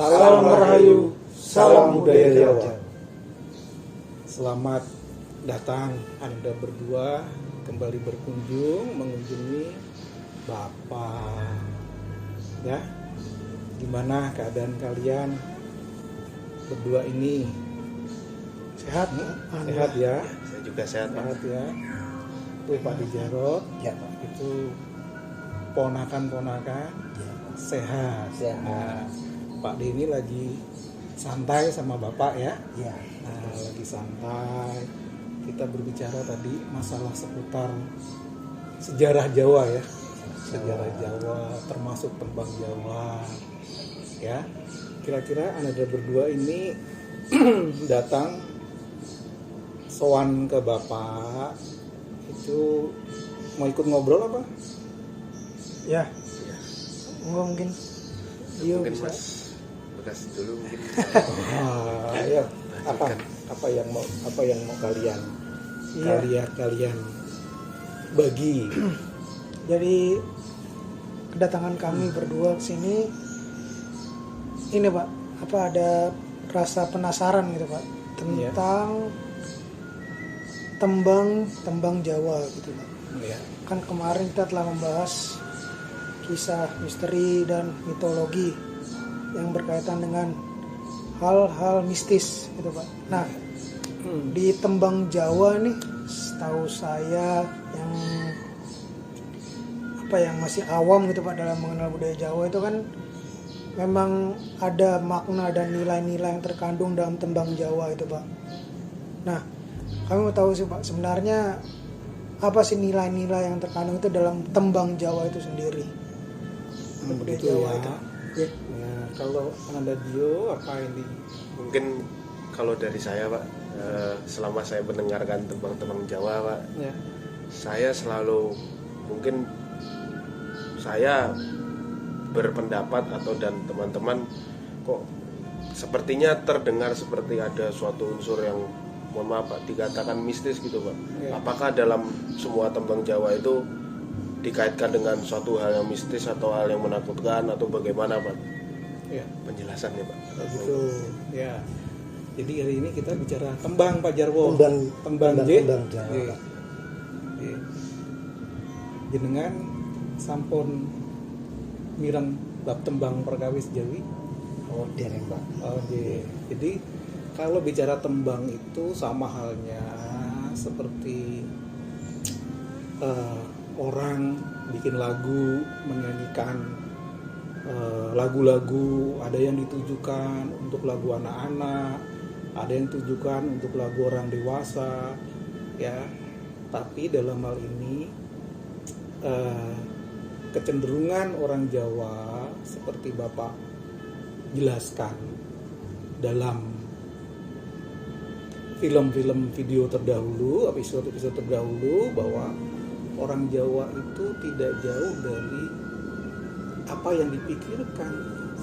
Salam Rahayu, salam budaya Jawa. Selamat datang Anda berdua kembali berkunjung mengunjungi Bapak. Ya, gimana keadaan kalian berdua ini? Sehat? Sehat ya? Saya juga sehat, Pak. Sehat ya. Itu Pak Dijarot. Ya, Pak. Itu ponakan-ponakan Ya. sehat. Sehat. Nah, Pak D ini lagi santai sama Bapak ya. Ya. Nah, lagi santai. Kita berbicara tadi masalah seputar sejarah Jawa ya. Sejarah Jawa termasuk tembang Jawa. Ya. Kira-kira Anda berdua ini datang sowan ke Bapak itu mau ikut ngobrol apa? Ya. Mungkin. Iya, Mungkin bisa. Mas Bekas dulu mungkin. Ya. Apa yang mau kalian Iya. kalian bagi? Jadi kedatangan kami berdua ke sini ini, Pak, apa ada rasa penasaran gitu, Pak, tentang tembang Jawa gitu, Pak. Ya. Kan kemarin kita telah membahas kisah misteri dan mitologi yang berkaitan dengan hal-hal mistis gitu, Pak. Nah, di tembang Jawa nih, setahu saya yang masih awam gitu, Pak, dalam mengenal budaya Jawa itu kan memang ada makna dan nilai-nilai yang terkandung dalam tembang Jawa itu, Pak. Nah, kami mau tahu sih, Pak, sebenarnya apa sih nilai-nilai yang terkandung itu dalam tembang Jawa itu sendiri? Budaya Begitu Jawa ya. itu. Ya, kalau Anda Dio apa ini? Mungkin kalau dari saya, Pak, selama saya mendengarkan tembang-tembang Jawa, Pak, Ya. saya selalu mungkin saya berpendapat dan teman-teman kok sepertinya terdengar seperti ada suatu unsur yang, mohon maaf Pak, dikatakan mistis gitu, Pak. Ya. Apakah dalam semua tembang Jawa itu dikaitkan dengan suatu hal yang mistis atau hal yang menakutkan atau bagaimana, Pak? Ya. Penjelasannya, Pak. Begitu. Ya. Jadi hari ini kita bicara tembang Pak Jarwo. Tembang J. Jawa, J. Pak. J. Jenengan sampun mireng bab tembang perkawis Jawi. Oh, dereng, Pak. Oh, J. Jadi kalau bicara tembang itu sama halnya seperti orang bikin lagu, menyanyikan lagu-lagu, ada yang ditujukan untuk lagu anak-anak, ada yang ditujukan untuk lagu orang dewasa, ya. Tapi dalam hal ini kecenderungan orang Jawa seperti Bapak jelaskan dalam film-film video terdahulu, episode-episode terdahulu, bahwa orang Jawa itu tidak jauh dari apa yang dipikirkan,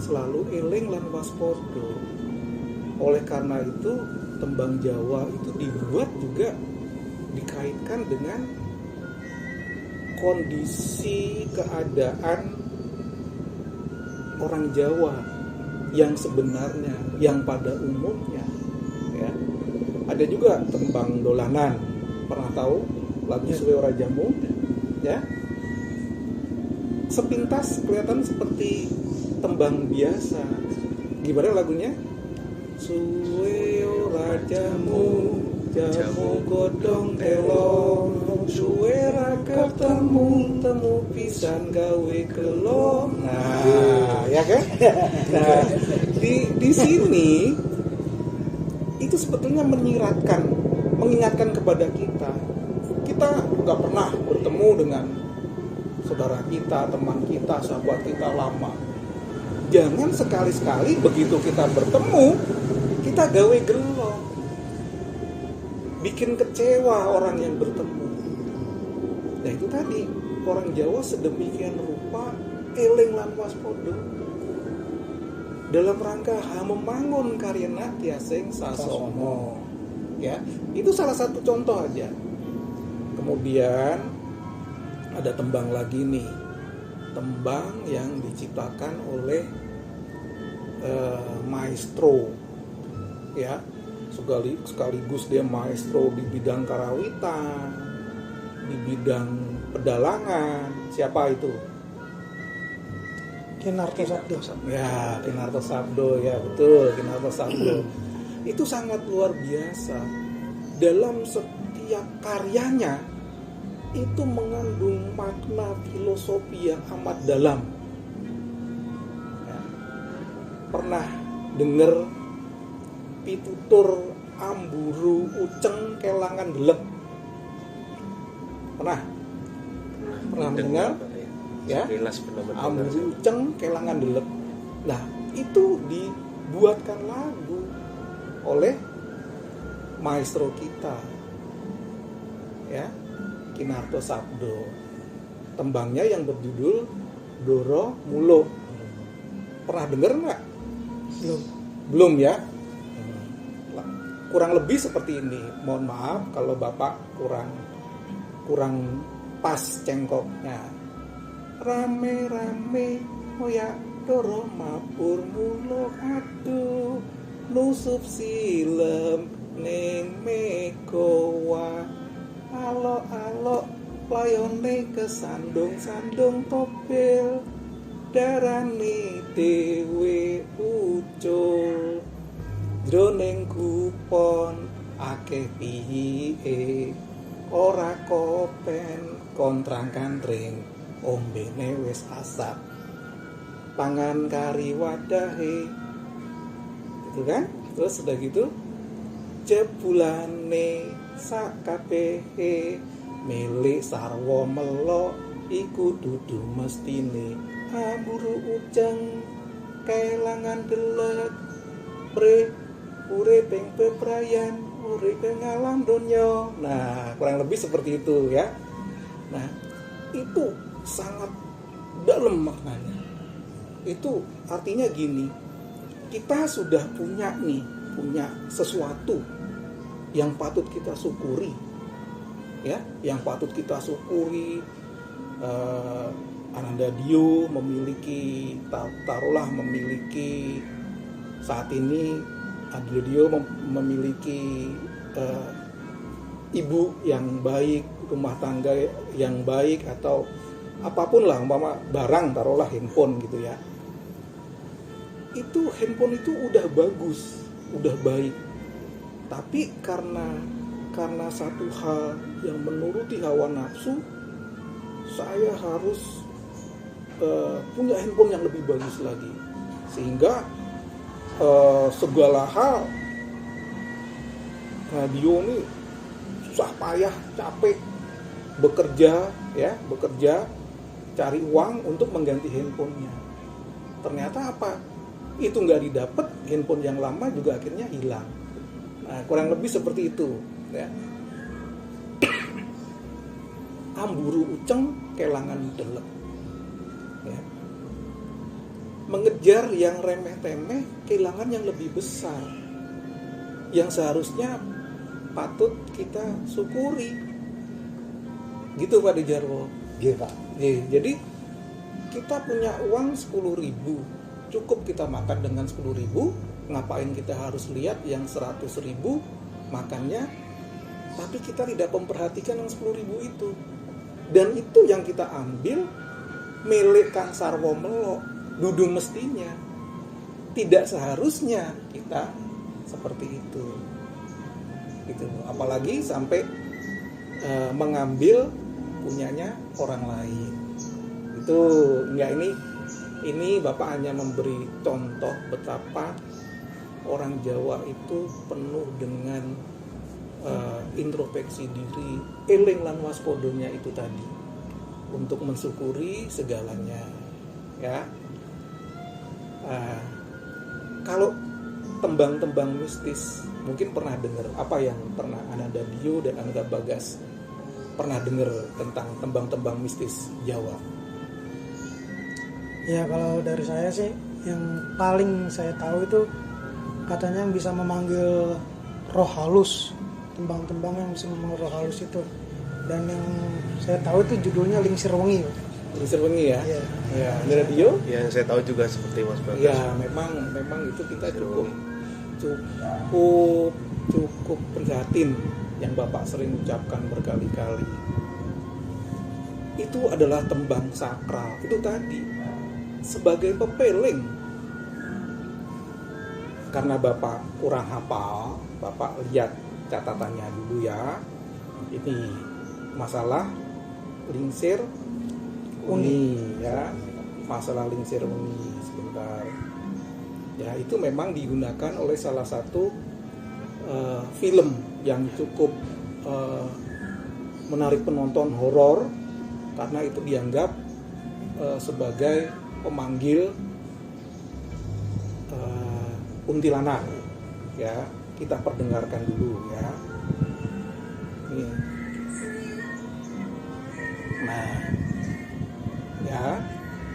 selalu eling lan waspodo. Oleh karena itu tembang Jawa itu dibuat juga dikaitkan dengan kondisi keadaan orang Jawa yang sebenarnya, yang pada umumnya, ya. Ada juga tembang dolanan, pernah tahu lagu Suwe Ora Jamu, ya. Sepintas kelihatan seperti tembang biasa. Gimana lagunya? Suwe ora jamu, jamu godong telo, suwe ra ketemu, temu pisan gawe kelo. Nah, ya kan? Nah, di sini itu sebetulnya mengingatkan kepada kita nggak pernah bertemu dengan saudara kita, teman kita, sahabat kita lama. Jangan sekali-sekali begitu kita bertemu, kita gawe gelo, bikin kecewa orang yang bertemu. Nah itu tadi, orang Jawa sedemikian rupa eling lan waspodo dalam rangka membangun karya natya sing sasomo. Ya, itu salah satu contoh aja. Kemudian ada tembang lagi nih, tembang yang diciptakan oleh maestro, ya, sekaligus dia maestro di bidang karawitan, di bidang pedalangan. Siapa itu? Kinarto Sabdo. Ya, Kinarto Sabdo, ya betul, Kinarto Sabdo. Itu sangat luar biasa. Dalam setiap karyanya itu mengandung makna filosofi yang amat dalam. Ya. Pernah dengar pitutur amburu uceng kelangan delep? Pernah mendengar? Ya, amburu uceng kelangan delep. Nah, itu dibuatkan lagu oleh maestro kita, ya, Kinarto Sabdo. Tembangnya yang berjudul Doro Mulo. Pernah dengar nggak? Belum ya. Kurang lebih seperti ini. Mohon maaf kalau Bapak kurang pas cengkoknya. Rame-rame hoya doro mapur mulo aduh nusup silem ning mekowa alo layone kesandung topel darani dewe ucul jroning kupon akeh piye ora kopen kontrang kantring ombene wis asap pangan kari wadahe gitu kan. Terus udah gitu jebulane sakabehe milik sarwa melo iku dudu mestine amburu ujeng kelangan delek pre uriping bebrayan uriping alam donya. Nah, kurang lebih seperti itu ya. Nah, itu sangat dalam maknanya. Itu artinya gini, kita sudah punya sesuatu yang patut kita syukuri, ya, yang patut kita syukuri. Ananda Dio memiliki, taruhlah memiliki saat ini Ananda Dio memiliki ibu yang baik, rumah tangga yang baik, atau apapun lah, umpama barang, taruhlah handphone gitu ya. Itu handphone itu udah bagus, udah baik. Tapi karena satu hal yang menuruti hawa nafsu, saya harus punya handphone yang lebih bagus lagi. Sehingga segala hal radio ini susah payah, capek, bekerja, cari uang untuk mengganti handphonenya. Ternyata apa? Itu nggak didapat, handphone yang lama juga akhirnya hilang. Nah, kurang lebih seperti itu, ya. Amburu uceng kelangan delek. Ya. Mengejar yang remeh-temeh, kehilangan yang lebih besar, yang seharusnya patut kita syukuri. Gitu Pak Dejarwo. Iya Pak. Jadi kita punya uang 10.000, cukup kita makan dengan 10.000. Ngapain kita harus lihat yang 100.000 makannya, tapi kita tidak memperhatikan yang 10.000 itu. Dan itu yang kita ambil milik Kang Sarwo Melo, dudu mestinya. Tidak seharusnya kita seperti itu. Gitu. Apalagi sampai mengambil punyanya orang lain. Itu enggak, ini Bapak hanya memberi contoh betapa orang Jawa itu penuh dengan introspeksi diri, eling lan waspodonya itu tadi, untuk mensyukuri segalanya, ya. Kalau tembang-tembang mistis mungkin pernah dengar, apa yang pernah Ananda Dio dan Angga Bagas pernah dengar tentang tembang-tembang mistis Jawa? Ya, kalau dari saya sih yang paling saya tahu itu katanya yang bisa memanggil roh halus, tembang-tembang yang bisa memanggil roh halus itu. Dan yang saya tahu itu judulnya Lingsir Wengi. Lingsir wengi ya. Iya. Ya, di radio. Yang saya tahu juga seperti Mas Bagas. Ya, memang itu kita cukup prihatin yang Bapak sering ucapkan berkali-kali. Itu adalah tembang sakral. Itu tadi sebagai pepeling. Karena Bapak kurang hafal, Bapak lihat catatannya dulu ya. Ini masalah lingsir wengi ya. Masalah lingsir wengi sebentar. Ya, itu memang digunakan oleh salah satu film yang cukup menarik penonton horor karena itu dianggap sebagai pemanggil kuntilanak. Ya, kita perdengarkan dulu ya. Ini. Nah, ya.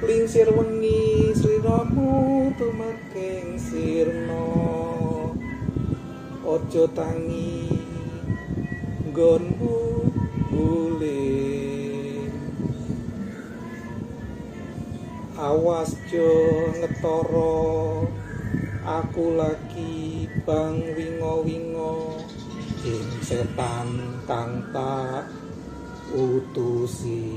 Lingsir wengi sliramu tumekeng sirna ojo tangi nggonmu guling awas jo ngetara aku lagi bang wingo-wingo ing setan kang tak utusi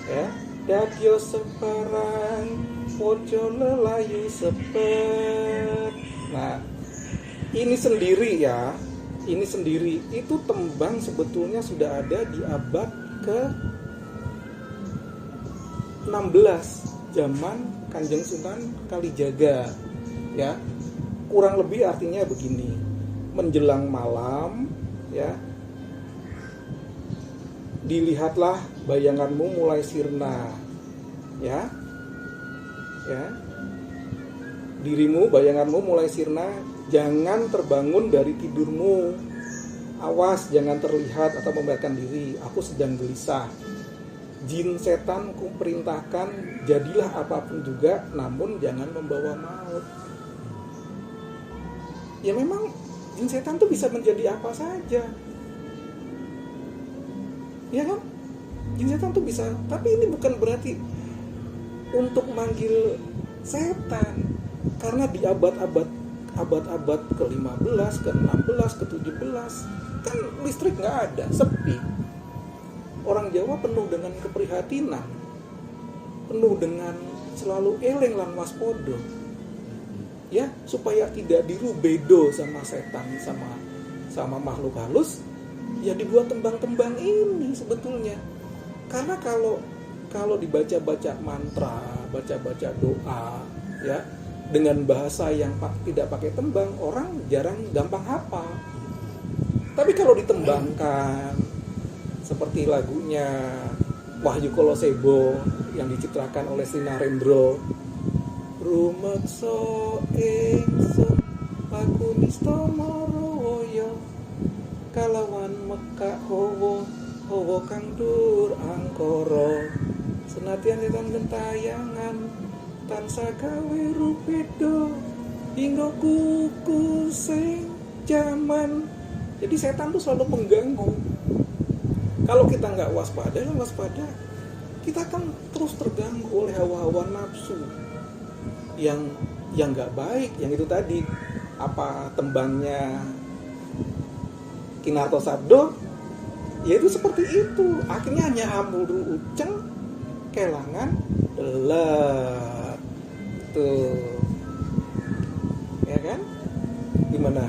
ya, dadya sebarang ojo lelayu sepet. Nah, ini sendiri ya, ini sendiri itu tembang sebetulnya sudah ada di abad ke 16 zaman Kanjeng Sunan Kalijaga ya. Kurang lebih artinya begini, menjelang malam ya, dilihatlah bayanganmu mulai sirna ya, dirimu bayanganmu mulai sirna, jangan terbangun dari tidurmu, awas jangan terlihat atau membiarkan diri, aku sedang gelisah, jin setan ku perintahkan jadilah apapun juga namun jangan membawa maut. Ya memang jin setan tuh bisa menjadi apa saja ya kan, jin setan tuh bisa, tapi ini bukan berarti untuk manggil setan, karena di abad-abad ke-15, ke-16, ke-17 kan listrik nggak ada, sepi. Orang Jawa penuh dengan keprihatinan, penuh dengan selalu eling lan waspodo ya, supaya tidak dirubedo sama setan, sama makhluk halus. Ya dibuat tembang-tembang ini sebetulnya. Karena kalau dibaca-baca mantra, baca-baca doa ya dengan bahasa yang tidak pakai tembang, orang jarang gampang hafal. Tapi kalau ditembangkan seperti lagunya Wahyu Kolosebo yang diciptakan oleh Sinarendra, rumeksa ingsun lakunista marawoyo kalawan mekak hawa kang dur angkara senadyan setan gentayangan tansah gawe rupedo hingga kuku sing jaman. Jadi setan tuh selalu mengganggu. Kalau kita nggak waspada, kita akan terus terganggu oleh hawa-hawa nafsu yang nggak baik, yang itu tadi apa tembangnya Kinarto Sabdo, yaitu seperti itu. Akhirnya hanya amuru uceng, kelangan, delat, tuh, ya kan? Gimana?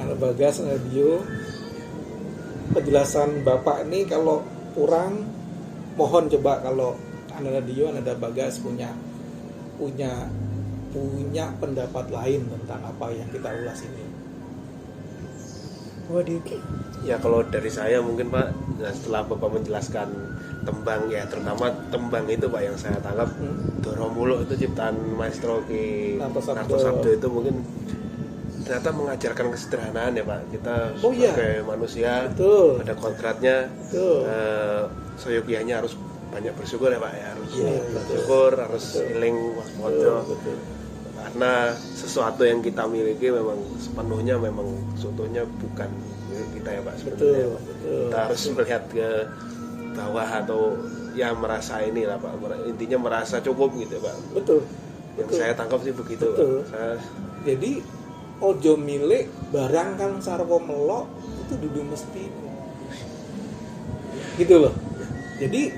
Anak Bagas, Radio, penjelasan Bapak ini kalau kurang, mohon coba kalau Anak Radio, Anak Bagas punya pendapat lain tentang apa yang kita ulas ini. Ya kalau dari saya mungkin Pak, setelah Bapak menjelaskan tembang ya, terutama tembang itu Pak yang saya tangkap Doromulo itu ciptaan Maestro Ki Narto Sabdo itu mungkin ternyata mengajarkan kesederhanaan ya Pak. Kita sebagai manusia betul, ada kodratnya, seyogianya harus banyak bersyukur ya Pak ya, harus bersyukur, harus eling waspada. Karena sesuatu yang kita miliki memang sepenuhnya sebetulnya bukan milik kita ya Pak, sebetulnya. Kita harus melihat ke tertawa atau ya merasa inilah Pak, intinya merasa cukup gitu Pak. Betul. Yang saya tangkap sih begitu Betul. Pak. Jadi ojo milik barang kang sarwa melok itu dudu mesti gitu loh. Jadi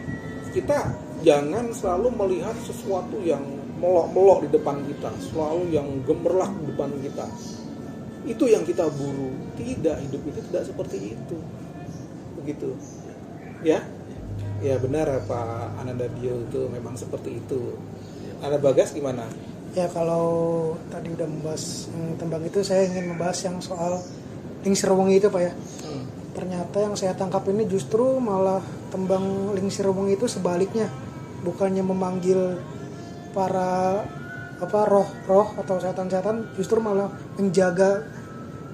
kita jangan selalu melihat sesuatu yang melok-melok di depan kita, selalu yang gemerlap di depan kita. Itu yang kita buru. Tidak, hidup itu tidak seperti itu. Begitu. Ya? Ya benar Pak Ananda Dio itu memang seperti itu. Ada Bagas gimana? Ya kalau tadi udah membahas tembang itu, saya ingin membahas yang soal lingsir wengi itu Pak ya. Ternyata yang saya tangkap ini justru malah tembang lingsir wengi itu sebaliknya, bukannya memanggil para roh-roh atau setan-setan, justru malah menjaga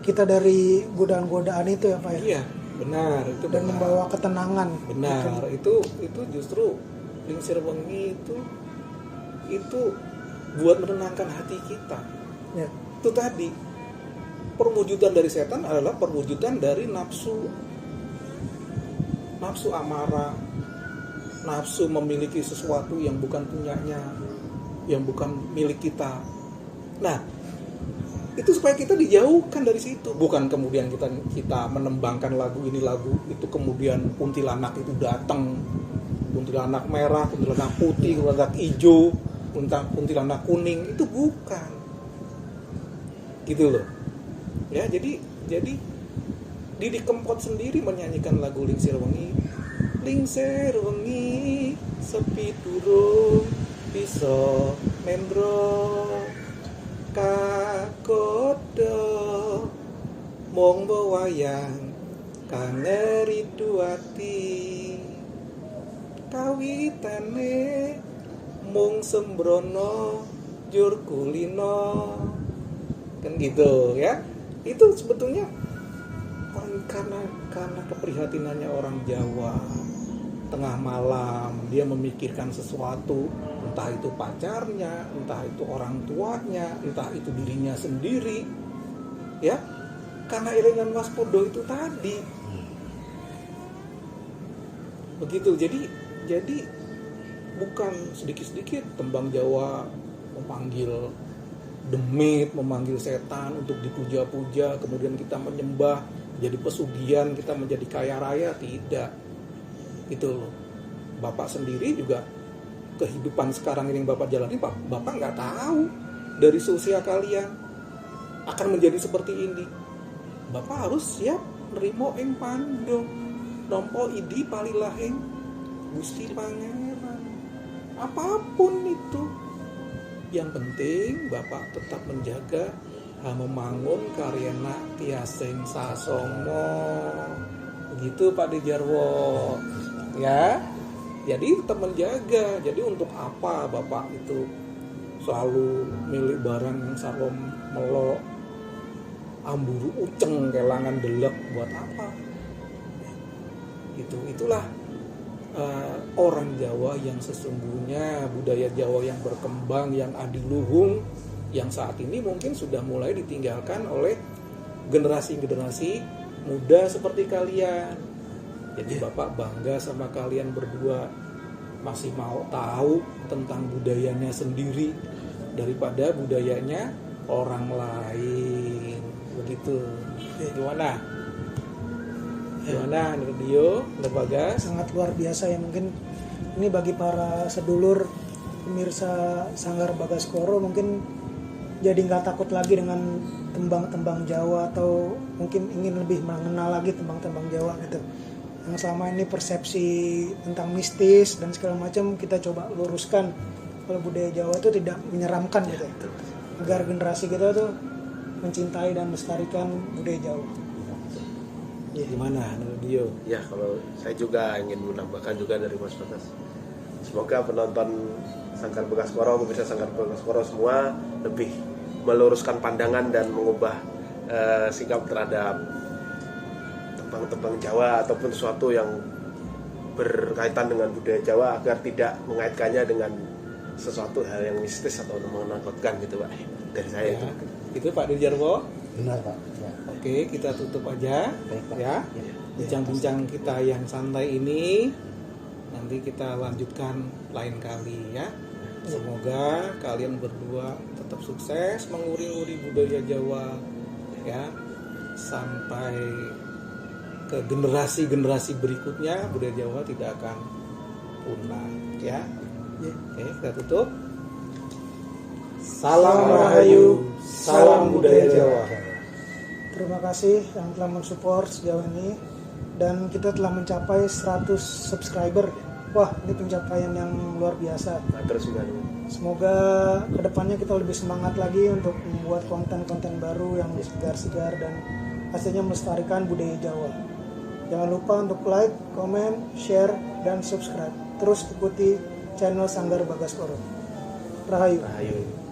kita dari godaan-godaan itu ya Pak ya. Iya, benar itu. Dan benar. membawa ketenangan. Benar, Gitu. itu justru lingsir wengi itu buat menenangkan hati kita. Ya. Itu tadi perwujudan dari setan adalah perwujudan dari nafsu amarah, nafsu memiliki sesuatu yang bukan punyanya, yang bukan milik kita. Nah, itu supaya kita dijauhkan dari situ. Bukan kemudian kita menembangkan lagu ini lagu itu, kemudian kuntilanak itu datang, kuntilanak merah, kuntilanak putih, kuntilanak hijau, kuntilanak kuning, itu bukan. Gitu loh. Ya, jadi Didi Kempot sendiri menyanyikan lagu Lingsir Wengi. Lingsir wengi sepi durung bisa nendro kagodo mung wayang kang ngeridu ati kawitane mung sembrono jur kulino. Kan gitu ya. Itu sebetulnya karena keprihatinannya orang Jawa, tengah malam dia memikirkan sesuatu, entah itu pacarnya, entah itu orang tuanya, entah itu dirinya sendiri, ya, karena iringan waspodo itu tadi. Begitu. Jadi bukan sedikit-sedikit tembang Jawa memanggil demit, memanggil setan untuk dipuja-puja, kemudian kita menyembah, jadi pesugihan, kita menjadi kaya raya. Tidak. Itu loh. Bapak sendiri juga kehidupan sekarang ini yang Bapak jalani, Bapak nggak tahu dari seusia kalian akan menjadi seperti ini. Bapak harus siap nerimo ing pando nompo idi palilahing Gusti Pangeran. Apapun itu, yang penting Bapak tetap menjaga memangun karyana tiasing sasomo. Begitu Pak Dijarwo. Ya. Jadi tetap menjaga. Jadi untuk apa Bapak itu selalu milik barang yang sarwa melok, amburu uceng kelangan delek, buat apa? Itulah orang Jawa yang sesungguhnya, budaya Jawa yang berkembang, yang adiluhung, yang saat ini mungkin sudah mulai ditinggalkan oleh generasi-generasi muda seperti kalian. Jadi Bapak bangga sama kalian berdua, masih mau tahu tentang budayanya sendiri daripada budayanya orang lain. Begitu. Gimana Dio, Bagas? Sangat luar biasa ya, mungkin ini bagi para sedulur pemirsa Sanggar Bagaskoro mungkin jadi nggak takut lagi dengan tembang-tembang Jawa, atau mungkin ingin lebih mengenal lagi tembang-tembang Jawa gitu. Yang selama ini persepsi tentang mistis dan segala macam kita coba luruskan kalau budaya Jawa itu tidak menyeramkan gitu, agar generasi kita tuh mencintai dan melestarikan budaya Jawa. Ya, gimana Dio? Ya, kalau saya juga ingin menambahkan juga dari Mas Bagas. Semoga penonton Sanggar Bagaskoro, pemirsa Sanggar Bagaskoro semua lebih meluruskan pandangan dan mengubah sikap terhadap tembang-tembang Jawa ataupun sesuatu yang berkaitan dengan budaya Jawa, agar tidak mengaitkannya dengan sesuatu hal yang mistis atau menakutkan gitu Pak. Dari saya Ya, itu Pak Dijarwo. Benar Pak. Ya. Oke, kita tutup aja. Baik, Pak. Ya. Ya. Bincang-bincang kita yang santai ini nanti kita lanjutkan lain kali ya. Semoga kalian berdua tetap sukses menguri-uri budaya Jawa ya, sampai ke generasi-generasi berikutnya budaya Jawa tidak akan punah ya. Oke, kita tutup. Salam Rahayu, salam budaya Jawa. Terima kasih yang telah mensupport sejauh ini, dan kita telah mencapai 100 subscriber. Wah, ini pencapaian yang luar biasa. Terus juga Semoga kedepannya kita lebih semangat lagi untuk membuat konten-konten baru yang segar-segar dan hasilnya melestarikan budaya Jawa. Jangan lupa untuk like, komen, share, dan subscribe. Terus ikuti channel Sanggar Bagaskoro. Rahayu. Rahayu.